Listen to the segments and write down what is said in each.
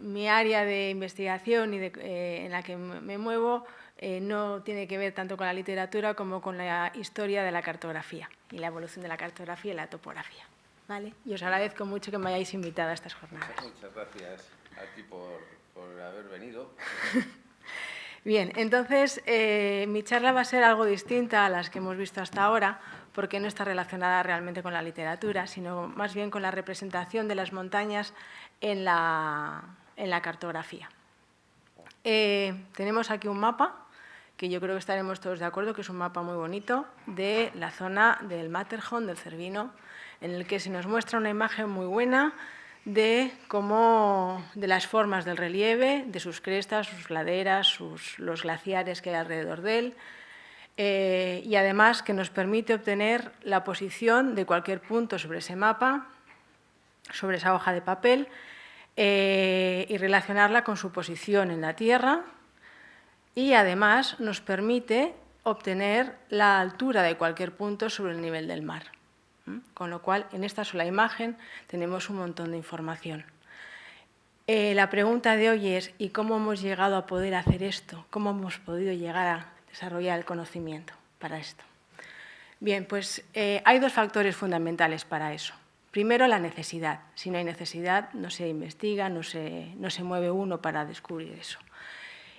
Mi área de investigación en la que me muevo no tiene que ver tanto con la literatura como con la historia de la cartografía y la evolución de la cartografía y la topografía. ¿Vale? Y os agradezco mucho que me hayáis invitado a estas jornadas. Muchas gracias a ti por haber venido. Bien, entonces mi charla va a ser algo distinta a las que hemos visto hasta ahora, porque no está relacionada realmente con la literatura, sino más bien con la representación de las montañas en la cartografía. Tenemos aquí un mapa, que yo creo que estaremos todos de acuerdo, que es un mapa muy bonito, de la zona del Matterhorn, del Cervino, en el que se nos muestra una imagen muy buena de las formas del relieve, de sus crestas, sus laderas, los glaciares que hay alrededor de él, y además que nos permite obtener la posición de cualquier punto sobre ese mapa, sobre esa hoja de papel, y relacionarla con su posición en la Tierra, y además nos permite obtener la altura de cualquier punto sobre el nivel del mar. Con lo cual, en esta sola imagen tenemos un montón de información. La pregunta de hoy es, ¿y cómo hemos llegado a poder hacer esto? ¿Cómo hemos podido llegar a desarrollar el conocimiento para esto? Bien, pues hay dos factores fundamentales para eso. Primero, la necesidad. Si no hay necesidad, no se investiga, no se mueve uno para descubrir eso.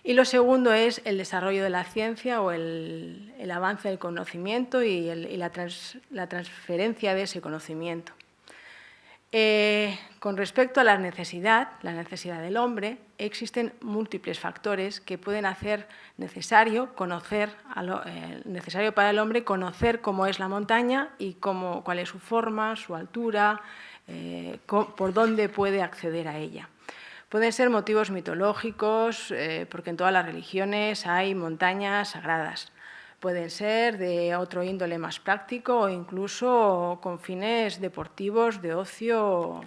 Y lo segundo es el desarrollo de la ciencia o el avance del conocimiento y la transferencia de ese conocimiento. Con respecto a la necesidad del hombre, existen múltiples factores que pueden hacer necesario para el hombre conocer cómo es la montaña y cuál es su forma, su altura, por dónde puede acceder a ella. Pueden ser motivos mitológicos, porque en todas las religiones hay montañas sagradas. Pueden ser de otro índole más práctico o incluso con fines deportivos, de ocio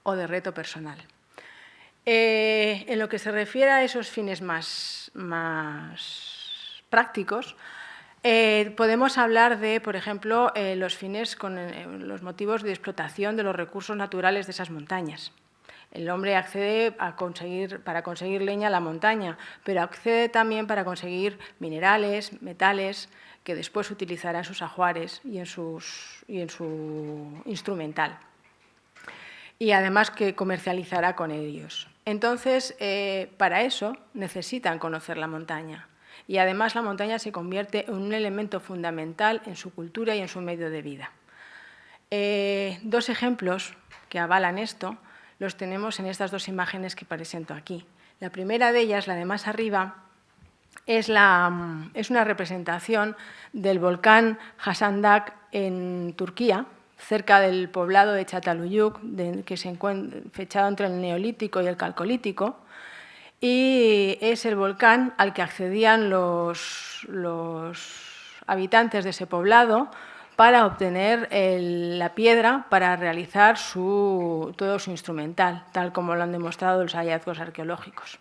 o de reto personal. En lo que se refiere a esos fines más prácticos, podemos hablar de, por ejemplo, los motivos de explotación de los recursos naturales de esas montañas. El hombre accede para conseguir leña a la montaña, pero accede también para conseguir minerales, metales, que después utilizará en sus ajuares y en su instrumental. Y además que comercializará con ellos. Entonces, para eso necesitan conocer la montaña. Y además la montaña se convierte en un elemento fundamental en su cultura y en su medio de vida. Dos ejemplos que avalan esto los tenemos en estas dos imágenes que presento aquí. La primera de ellas, la de más arriba, es una representación del volcán Hasandak en Turquía, cerca del poblado de Çatalhöyük, que se encuentra fechado entre el Neolítico y el Calcolítico, y es el volcán al que accedían los habitantes de ese poblado para obtener la piedra para realizar todo su instrumental, tal como lo han demostrado los hallazgos arqueológicos.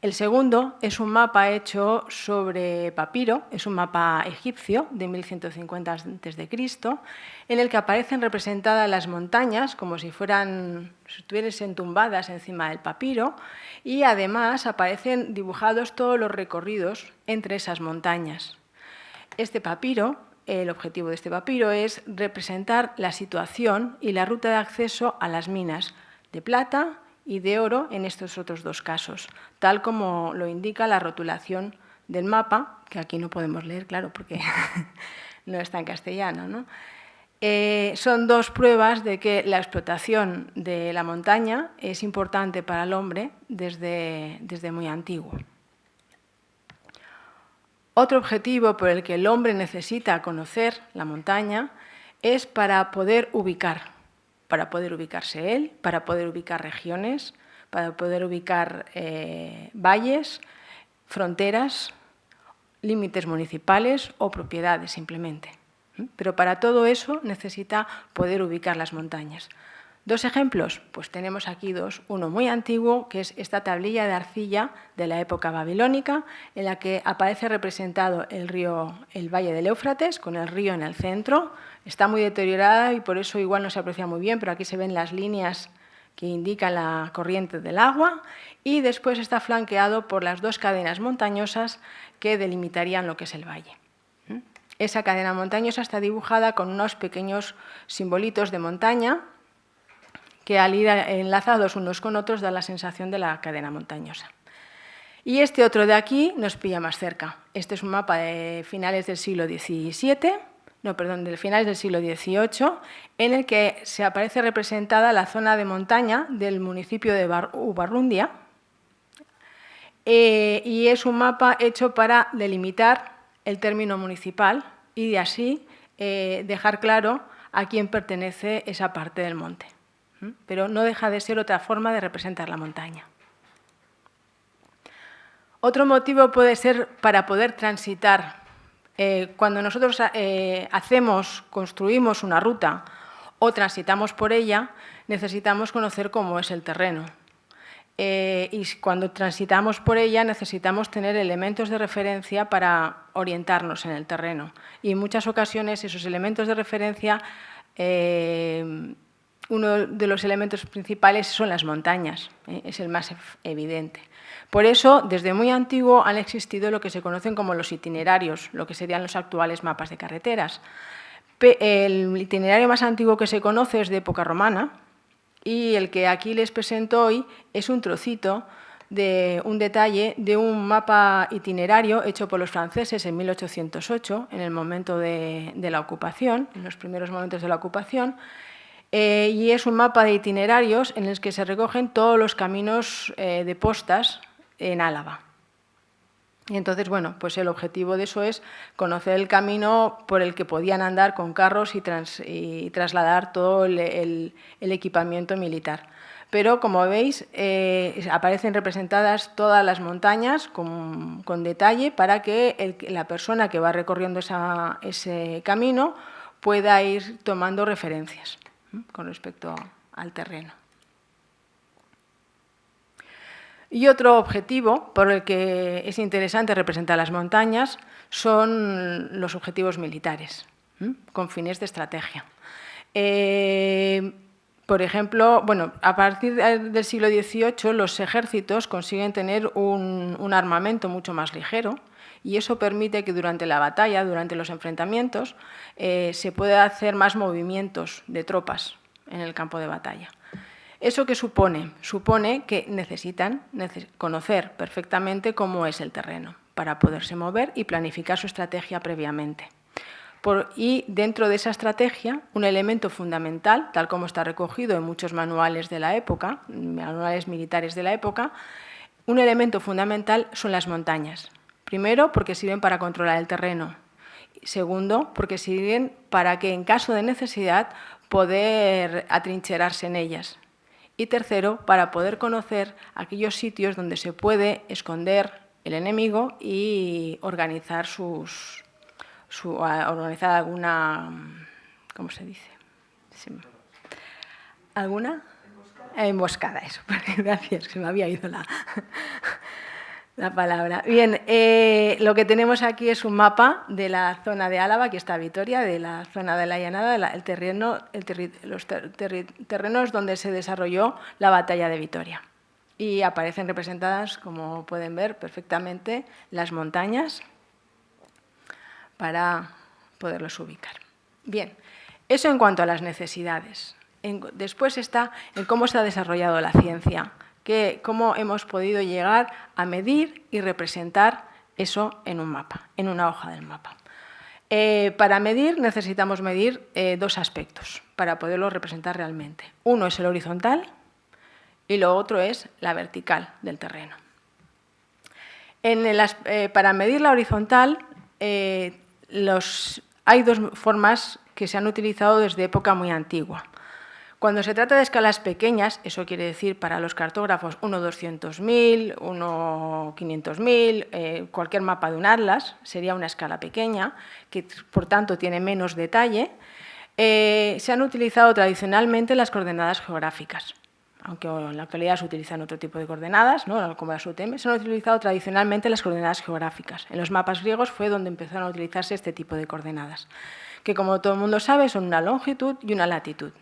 El segundo es un mapa hecho sobre papiro, es un mapa egipcio de 1150 a.C., en el que aparecen representadas las montañas como si estuviesen tumbadas encima del papiro, y además aparecen dibujados todos los recorridos entre esas montañas. El objetivo de este papiro es representar la situación y la ruta de acceso a las minas de plata y de oro en estos otros dos casos, tal como lo indica la rotulación del mapa, que aquí no podemos leer, claro, porque no está en castellano, ¿no? Son dos pruebas de que la explotación de la montaña es importante para el hombre desde muy antiguo. Otro objetivo por el que el hombre necesita conocer la montaña es para poder ubicarse él, para poder ubicar regiones, para poder ubicar valles, fronteras, límites municipales o propiedades simplemente. Pero para todo eso necesita poder ubicar las montañas. ¿Dos ejemplos? Pues tenemos aquí dos. Uno muy antiguo, que es esta tablilla de arcilla de la época babilónica, en la que aparece representado el valle del Éufrates, con el río en el centro. Está muy deteriorada y por eso igual no se aprecia muy bien, pero aquí se ven las líneas que indican la corriente del agua, y después está flanqueado por las 2 cadenas montañosas que delimitarían lo que es el valle. Esa cadena montañosa está dibujada con unos pequeños simbolitos de montaña que, al ir enlazados unos con otros, da la sensación de la cadena montañosa. Y este otro de aquí nos pilla más cerca. Este es un mapa de finales del siglo XVII, de finales del siglo XVIII, en el que se aparece representada la zona de montaña del municipio de Ubarrundia, y es un mapa hecho para delimitar el término municipal y de así dejar claro a quién pertenece esa parte del monte. Pero no deja de ser otra forma de representar la montaña. Otro motivo puede ser para poder transitar. Cuando nosotros construimos una ruta o transitamos por ella, necesitamos conocer cómo es el terreno. Y cuando transitamos por ella necesitamos tener elementos de referencia para orientarnos en el terreno. Y en muchas ocasiones esos elementos de referencia, uno de los elementos principales son las montañas, es el más evidente. Por eso, desde muy antiguo han existido lo que se conocen como los itinerarios, lo que serían los actuales mapas de carreteras. El itinerario más antiguo que se conoce es de época romana, y el que aquí les presento hoy es un trocito de un detalle de un mapa itinerario hecho por los franceses en 1808, en el momento de la ocupación, en los primeros momentos de la ocupación, y es un mapa de itinerarios en el que se recogen todos los caminos de postas en Álava. Y entonces, bueno, pues el objetivo de eso es conocer el camino por el que podían andar con carros y trasladar todo el equipamiento militar. Pero, como veis, aparecen representadas todas las montañas con detalle para que la persona que va recorriendo ese camino pueda ir tomando referencias con respecto al terreno. Y otro objetivo por el que es interesante representar las montañas son los objetivos militares, con fines de estrategia. Por ejemplo, bueno, a partir del siglo XVIII los ejércitos consiguen tener un armamento mucho más ligero, y eso permite que durante la batalla, durante los enfrentamientos, se pueda hacer más movimientos de tropas en el campo de batalla. ¿Eso qué supone? Supone que necesitan conocer perfectamente cómo es el terreno para poderse mover y planificar su estrategia previamente. Y dentro de esa estrategia, un elemento fundamental, tal como está recogido en muchos manuales de la época, manuales militares de la época, un elemento fundamental son las montañas. Primero, porque sirven para controlar el terreno. Segundo, porque sirven para que, en caso de necesidad, poder atrincherarse en ellas. Y tercero, para poder conocer aquellos sitios donde se puede esconder el enemigo y organizar organizar alguna, ¿cómo se dice? ¿Alguna? Emboscada, eso. Gracias, se me había ido la palabra. Bien, lo que tenemos aquí es un mapa de la zona de Álava, aquí está Vitoria, de la zona de la llanada, los terrenos donde se desarrolló la batalla de Vitoria. Y aparecen representadas, como pueden ver perfectamente, las montañas para poderlos ubicar. Bien, eso en cuanto a las necesidades. Después está en cómo se ha desarrollado la ciencia, cómo hemos podido llegar a medir y representar eso en un mapa, en una hoja del mapa. Para medir necesitamos medir dos aspectos para poderlo representar realmente. Uno es el horizontal y lo otro es la vertical del terreno. Para medir la horizontal hay dos formas que se han utilizado desde época muy antigua. Cuando se trata de escalas pequeñas, eso quiere decir para los cartógrafos 1/200.000, 1/500.000, cualquier mapa de un atlas sería una escala pequeña, que por tanto tiene menos detalle, se han utilizado tradicionalmente las coordenadas geográficas, aunque en la actualidad se utilizan otro tipo de coordenadas, ¿no? Como las UTM, se han utilizado tradicionalmente las coordenadas geográficas. En los mapas griegos fue donde empezaron a utilizarse este tipo de coordenadas, que como todo el mundo sabe son una longitud y una latitud.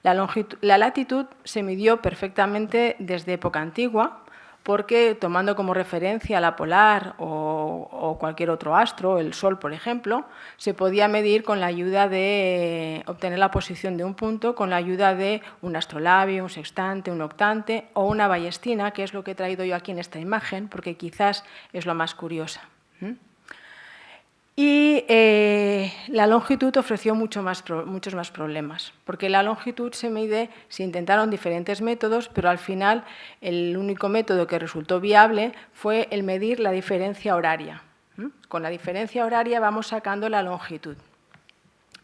La latitud se midió perfectamente desde época antigua, porque tomando como referencia la polar o cualquier otro astro, el Sol, por ejemplo, se podía medir con la ayuda de obtener la posición de un punto con la ayuda de un astrolabio, un sextante, un octante o una ballestina, que es lo que he traído yo aquí en esta imagen, porque quizás es lo más curiosa. Y la longitud ofreció muchos más problemas, porque la longitud se mide, se intentaron diferentes métodos, pero al final el único método que resultó viable fue el medir la diferencia horaria. Con la diferencia horaria vamos sacando la longitud.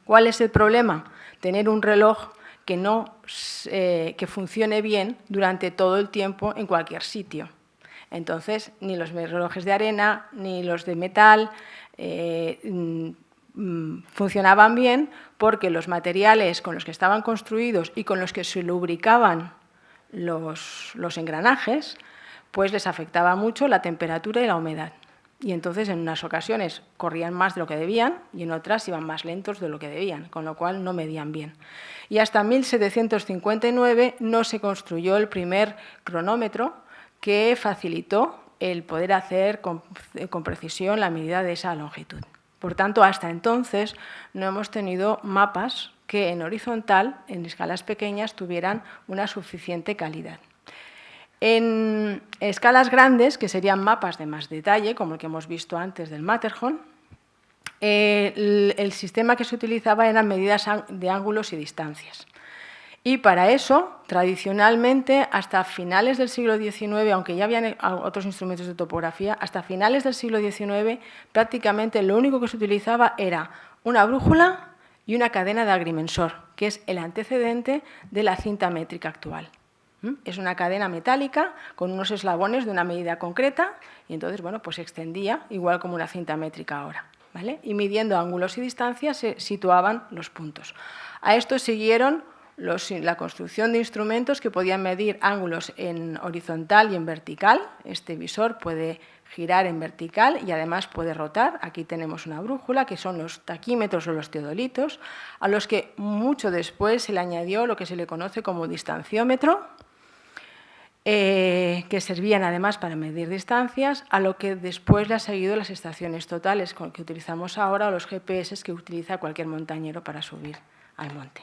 ¿Cuál es el problema? Tener un reloj que funcione bien durante todo el tiempo en cualquier sitio. Entonces, ni los relojes de arena ni los de metal funcionaban bien porque los materiales con los que estaban construidos y con los que se lubricaban los engranajes, pues les afectaba mucho la temperatura y la humedad. Y entonces en unas ocasiones corrían más de lo que debían y en otras iban más lentos de lo que debían, con lo cual no medían bien. Y hasta 1759 no se construyó el primer cronómetro que facilitó el poder hacer con precisión la medida de esa longitud. Por tanto, hasta entonces no hemos tenido mapas que en horizontal, en escalas pequeñas, tuvieran una suficiente calidad. En escalas grandes, que serían mapas de más detalle, como el que hemos visto antes del Matterhorn, el sistema que se utilizaba eran medidas de ángulos y distancias. Y para eso, tradicionalmente, hasta finales del siglo XIX, aunque ya habían otros instrumentos de topografía, hasta finales del siglo XIX prácticamente lo único que se utilizaba era una brújula y una cadena de agrimensor, que es el antecedente de la cinta métrica actual. Es una cadena metálica con unos eslabones de una medida concreta y entonces pues se extendía igual como una cinta métrica ahora, ¿vale? Y midiendo ángulos y distancias se situaban los puntos. A esto siguieron la construcción de instrumentos que podían medir ángulos en horizontal y en vertical. Este visor puede girar en vertical y además puede rotar. Aquí tenemos una brújula, que son los taquímetros o los teodolitos, a los que mucho después se le añadió lo que se le conoce como distanciómetro, que servían además para medir distancias, a lo que después le ha seguido las estaciones totales que utilizamos ahora o los GPS que utiliza cualquier montañero para subir al monte.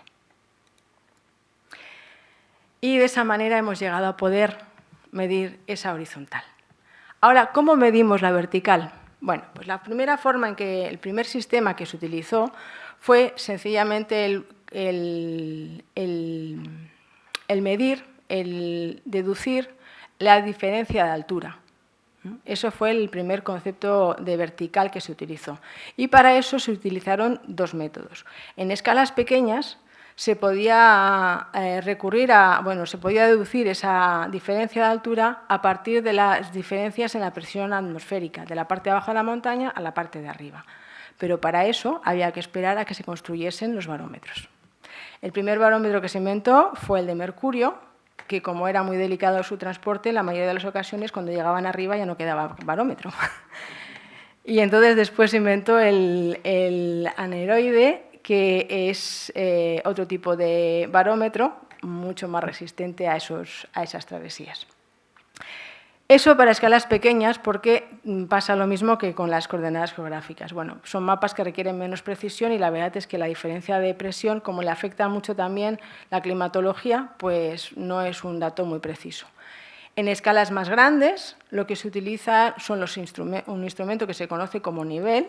Y de esa manera hemos llegado a poder medir esa horizontal. Ahora, ¿cómo medimos la vertical? Bueno, pues la primera forma en que el primer sistema que se utilizó fue sencillamente el medir, el deducir la diferencia de altura. Eso fue el primer concepto de vertical que se utilizó. Y para eso se utilizaron dos métodos. En escalas pequeñas se podía se podía deducir esa diferencia de altura a partir de las diferencias en la presión atmosférica, de la parte de abajo de la montaña a la parte de arriba. Pero para eso había que esperar a que se construyesen los barómetros. El primer barómetro que se inventó fue el de mercurio, que como era muy delicado su transporte, en la mayoría de las ocasiones cuando llegaban arriba ya no quedaba barómetro. Y entonces después se inventó el aneroide, que es otro tipo de barómetro mucho más resistente a esas travesías. Eso para escalas pequeñas, porque pasa lo mismo que con las coordenadas geográficas. Bueno, son mapas que requieren menos precisión y la verdad es que la diferencia de presión, como le afecta mucho también la climatología, pues no es un dato muy preciso. En escalas más grandes, lo que se utiliza son un instrumento que se conoce como nivel.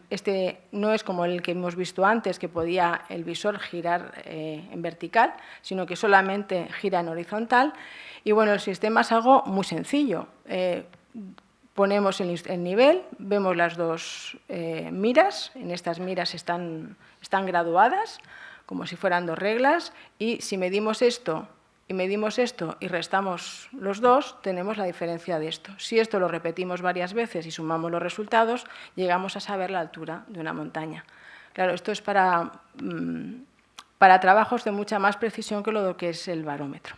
Este no es como el que hemos visto antes, que podía el visor girar en vertical, sino que solamente gira en horizontal. Y bueno, el sistema es algo muy sencillo. Ponemos el nivel, vemos las dos miras. En estas miras están graduadas, como si fueran dos reglas. Y si medimos esto y restamos los dos, tenemos la diferencia de esto. Si esto lo repetimos varias veces y sumamos los resultados, llegamos a saber la altura de una montaña. Claro, esto es para trabajos de mucha más precisión que lo que es el barómetro.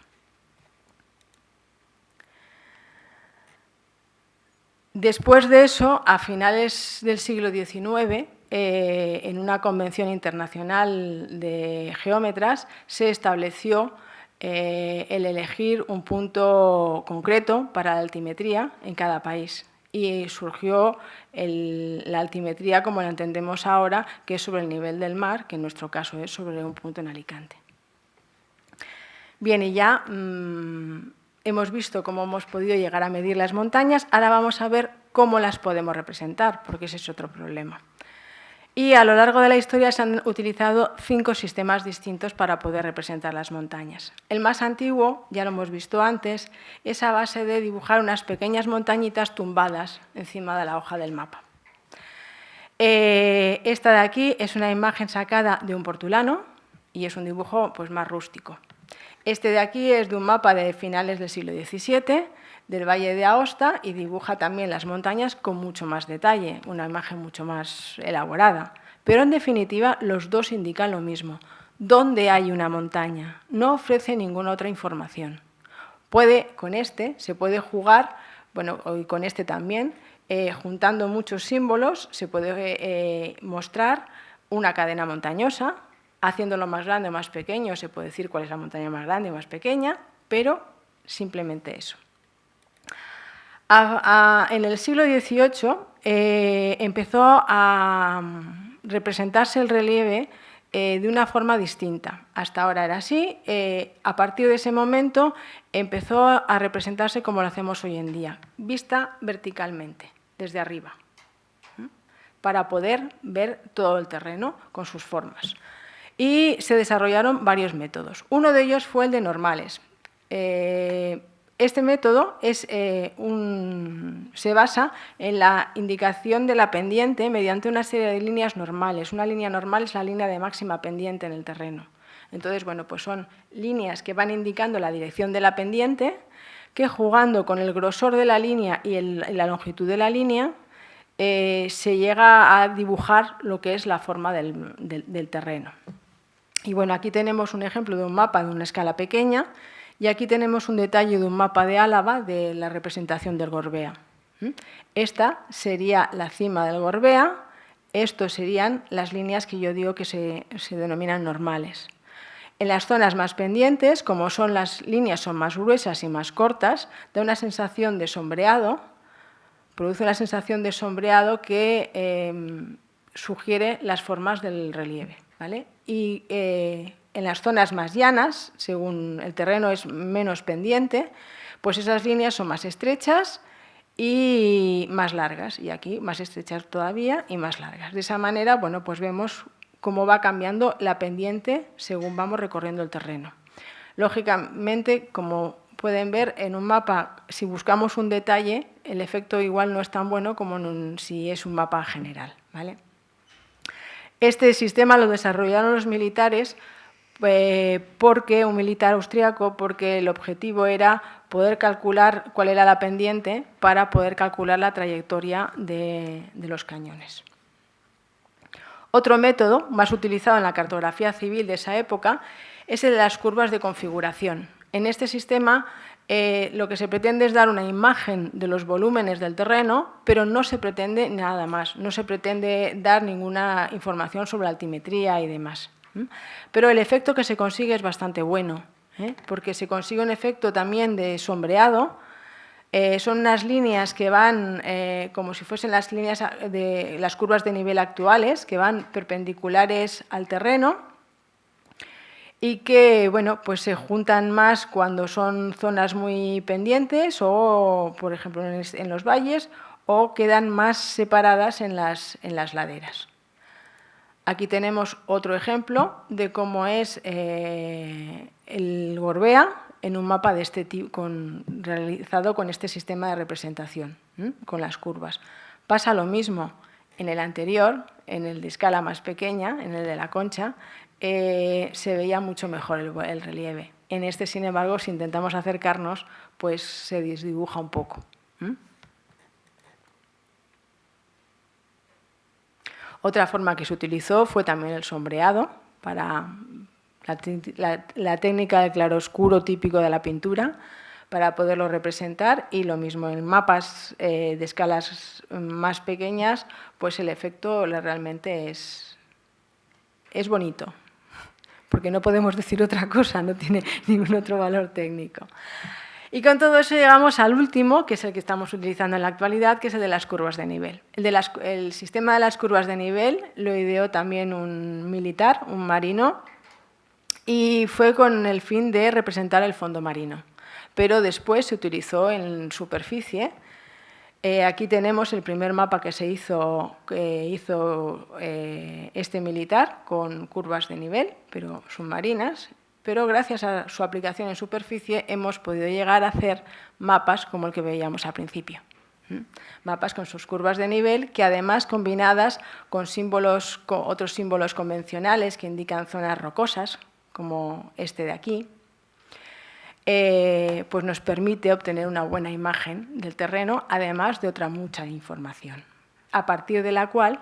Después de eso, a finales del siglo XIX, en una convención internacional de geómetras, se estableció el elegir un punto concreto para la altimetría en cada país. Y surgió la altimetría como la entendemos ahora, que es sobre el nivel del mar, que en nuestro caso es sobre un punto en Alicante. Bien, y ya hemos visto cómo hemos podido llegar a medir las montañas, ahora vamos a ver cómo las podemos representar, porque ese es otro problema. Y a lo largo de la historia se han utilizado 5 sistemas distintos para poder representar las montañas. El más antiguo, ya lo hemos visto antes, es a base de dibujar unas pequeñas montañitas tumbadas encima de la hoja del mapa. Esta de aquí es una imagen sacada de un portulano y es un dibujo pues, más rústico. Este de aquí es de un mapa de finales del siglo XVII, del Valle de Aosta, y dibuja también las montañas con mucho más detalle, una imagen mucho más elaborada. Pero, en definitiva, los dos indican lo mismo. ¿Dónde hay una montaña? No ofrece ninguna otra información. Con este se puede jugar, bueno, y con este también, juntando muchos símbolos, se puede mostrar una cadena montañosa. Haciéndolo más grande o más pequeño, se puede decir cuál es la montaña más grande o más pequeña, pero simplemente eso. En el siglo XVIII empezó a representarse el relieve de una forma distinta. Hasta ahora era así. A partir de ese momento empezó a representarse como lo hacemos hoy en día, vista verticalmente, desde arriba, para poder ver todo el terreno con sus formas. Y se desarrollaron varios métodos. Uno de ellos fue el de normales. Este método se basa en la indicación de la pendiente mediante una serie de líneas normales. Una línea normal es la línea de máxima pendiente en el terreno. Entonces, bueno, pues son líneas que van indicando la dirección de la pendiente, que jugando con el grosor de la línea y la longitud de la línea, se llega a dibujar lo que es la forma del terreno. Y bueno, aquí tenemos un ejemplo de un mapa de una escala pequeña y aquí tenemos un detalle de un mapa de Álava de la representación del Gorbea. Esta sería la cima del Gorbea, estos serían las líneas que yo digo que se denominan normales. En las zonas más pendientes, como las líneas son más gruesas y más cortas, da una sensación de sombreado, produce una sensación de sombreado que sugiere las formas del relieve, ¿vale? Y en las zonas más llanas, según el terreno es menos pendiente, pues esas líneas son más estrechas y más largas, y aquí más estrechas todavía y más largas. De esa manera, bueno, pues vemos cómo va cambiando la pendiente según vamos recorriendo el terreno. Lógicamente, como pueden ver, en un mapa, si buscamos un detalle, el efecto igual no es tan bueno como si es un mapa general, ¿vale? Este sistema lo desarrollaron los militares porque un militar austriaco, porque el objetivo era poder calcular cuál era la pendiente para poder calcular la trayectoria de los cañones. Otro método más utilizado en la cartografía civil de esa época es el de las curvas de configuración. En este sistema lo que se pretende es dar una imagen de los volúmenes del terreno, pero no se pretende nada más, no se pretende dar ninguna información sobre la altimetría y demás. Pero el efecto que se consigue es bastante bueno, porque se consigue un efecto también de sombreado. Son unas líneas que van como si fuesen las líneas de las curvas de nivel actuales, que van perpendiculares al terreno y que, bueno, pues se juntan más cuando son zonas muy pendientes o, por ejemplo, en los valles, o quedan más separadas en las laderas. Aquí tenemos otro ejemplo de cómo es el Gorbea en un mapa de este tipo, realizado con este sistema de representación, con las curvas. Pasa lo mismo en el anterior, en el de escala más pequeña, en el de la Concha, se veía mucho mejor el relieve. En este, sin embargo, si intentamos acercarnos, pues se desdibuja un poco. Otra forma que se utilizó fue también el sombreado, para la técnica del claroscuro típico de la pintura, para poderlo representar, y lo mismo en mapas de escalas más pequeñas, pues el efecto realmente es bonito, porque no podemos decir otra cosa, no tiene ningún otro valor técnico. Y con todo eso llegamos al último, que es el que estamos utilizando en la actualidad, que es el de las curvas de nivel. El sistema de las curvas de nivel lo ideó también un militar, un marino, y fue con el fin de representar el fondo marino. Pero después se utilizó en superficie. Aquí tenemos el primer mapa que hizo este militar con curvas de nivel, pero submarinas. Pero gracias a su aplicación en superficie hemos podido llegar a hacer mapas como el que veíamos al principio. Mapas con sus curvas de nivel, que además combinadas con otros símbolos convencionales que indican zonas rocosas, como este de aquí, pues nos permite obtener una buena imagen del terreno, además de otra mucha información, a partir de la cual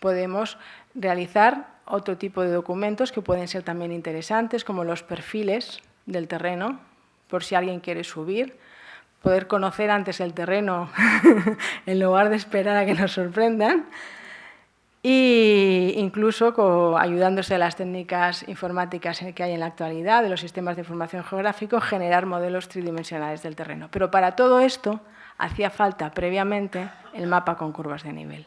podemos realizar otro tipo de documentos que pueden ser también interesantes, como los perfiles del terreno, por si alguien quiere subir, poder conocer antes el terreno en lugar de esperar a que nos sorprendan, e incluso ayudándose de las técnicas informáticas que hay en la actualidad, de los sistemas de información geográfico, generar modelos tridimensionales del terreno. Pero para todo esto hacía falta previamente el mapa con curvas de nivel.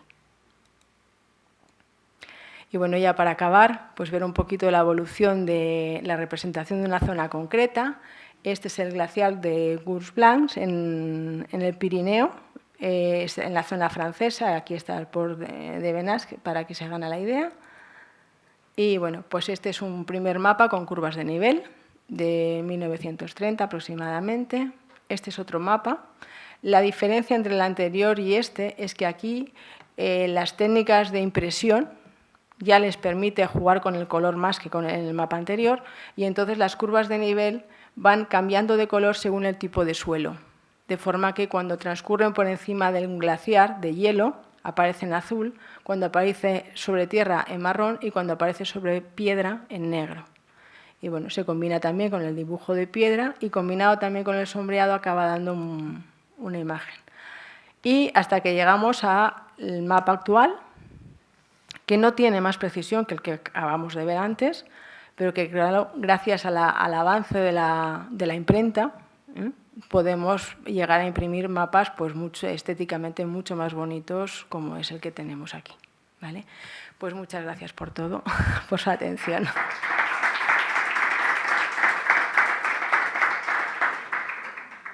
Y bueno, ya para acabar, pues ver un poquito la evolución de la representación de una zona concreta. Este es el glaciar de Gurs Blancs en el Pirineo, en la zona francesa. Aquí está el port de Benasque, para que se hagan la idea. Y bueno, pues este es un primer mapa con curvas de nivel de 1930 aproximadamente. Este es otro mapa. La diferencia entre el anterior y este es que aquí las técnicas de impresión ya les permite jugar con el color más que con el mapa anterior, y entonces las curvas de nivel van cambiando de color según el tipo de suelo, de forma que cuando transcurren por encima del glaciar de hielo aparece en azul, cuando aparece sobre tierra en marrón y cuando aparece sobre piedra en negro. Y bueno, se combina también con el dibujo de piedra, y combinado también con el sombreado acaba dando una imagen. Y hasta que llegamos al mapa actual, que no tiene más precisión que el que acabamos de ver antes, pero que gracias al avance de la imprenta podemos llegar a imprimir mapas pues estéticamente mucho más bonitos, como es el que tenemos aquí, ¿vale? Pues muchas gracias por todo, por su atención.